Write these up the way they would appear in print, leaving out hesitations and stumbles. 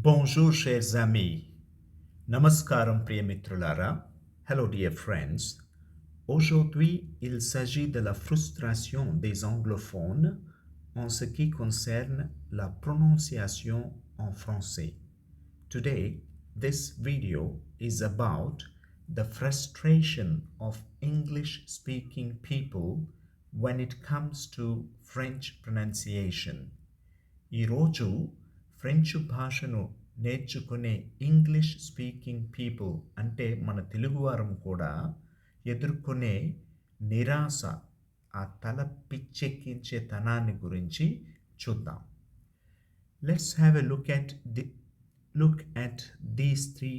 Bonjour chers amis. Namaskaram priyamitralara. Hello dear friends. Aujourd'hui, il s'agit de la frustration des anglophones en ce qui concerne la prononciation en français. Today, this video is about the frustration of English-speaking people when it comes to French pronunciation. ఈరోజు French భాషను నేర్చుకునే English speaking people అంటే మన తెలుగువారం కూడా ఎదుర్కొనే నిరాశ, ఆ తల పిచ్చెక్కించే తనాన్ని గురించి చూద్దాం. Let's have a look at these three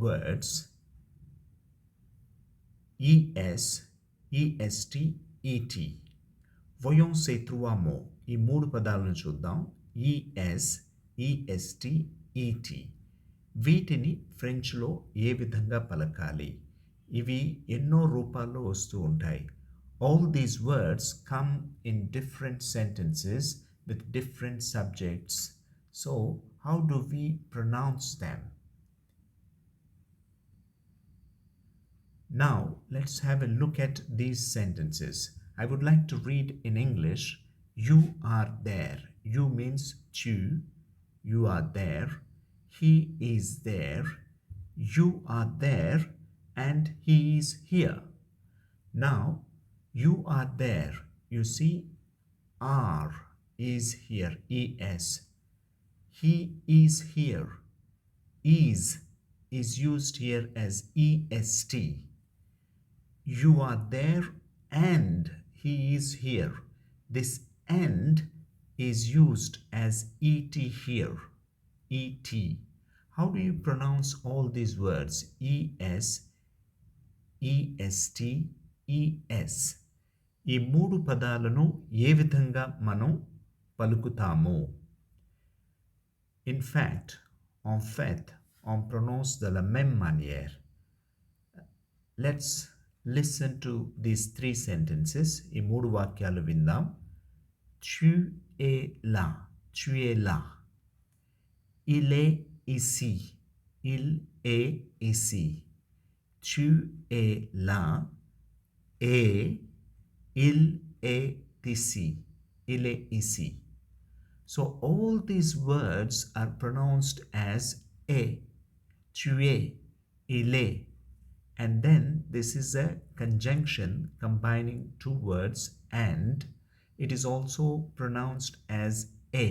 words ES, EST, ET. Voyons ces trois mots. ఈ మూడు పదాలను చూద్దాం. ES, EST, ET. వీటిని ఫ్రెంచ్లో ఏ విధంగా పలకాలి? ఇవి ఎన్నో రూపాల్లో వస్తూ ఉంటాయి. All these words come in different sentences with different subjects. So, how do we pronounce them? Now, let's have a look at these sentences. I would like to read in English. You are there. You means tu. You are there. He is there. You are there. And he is here. Now, you are there. You see, are is here. Es. He is here. Is used here as est. You are there and he is here. This and is used as et here. Et. How do you pronounce all these words? Es, est, es. ఈ మూడు పదాలను ఏ విధంగా మనం పలుకుతాము? In fait, on prononce de la même manière. Let's listen to these three sentences. ఈ మూడు వాక్యాలు విందాం. Tu es là. Tu es là. Il est ici. Il est ici. Tu es là. Et il est ici. Il est ici. So all these words are pronounced as a. Tu es. Il est. And then this is a conjunction combining two words and it is also pronounced as a.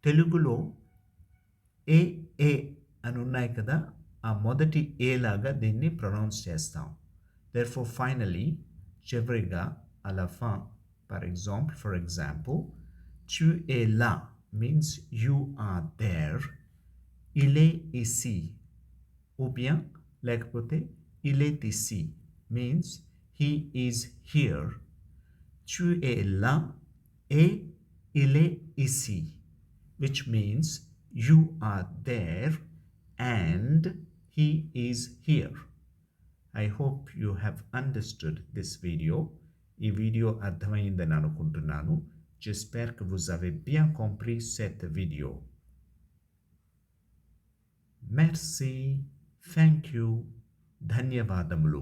తెలుగులో ఏ ఏ అని ఉన్నాయి కదా, ఆ మొదటి ఏ లాగా దీన్ని pronounce చేస్తాం. Therefore finally, చివరిగా à la fin, for example, tu es là means you are there. Il est ici. Ou bien లేకపోతే il est ici means he is here. Tu es là et il est ici, which means you are there and he is here. I hope you have understood this video. ఈ video అర్థమైందని అనుకుంటున్నాను. J'espère que vous avez bien compris cette vidéo. Merci. Thank you. ధన్యవాదములు.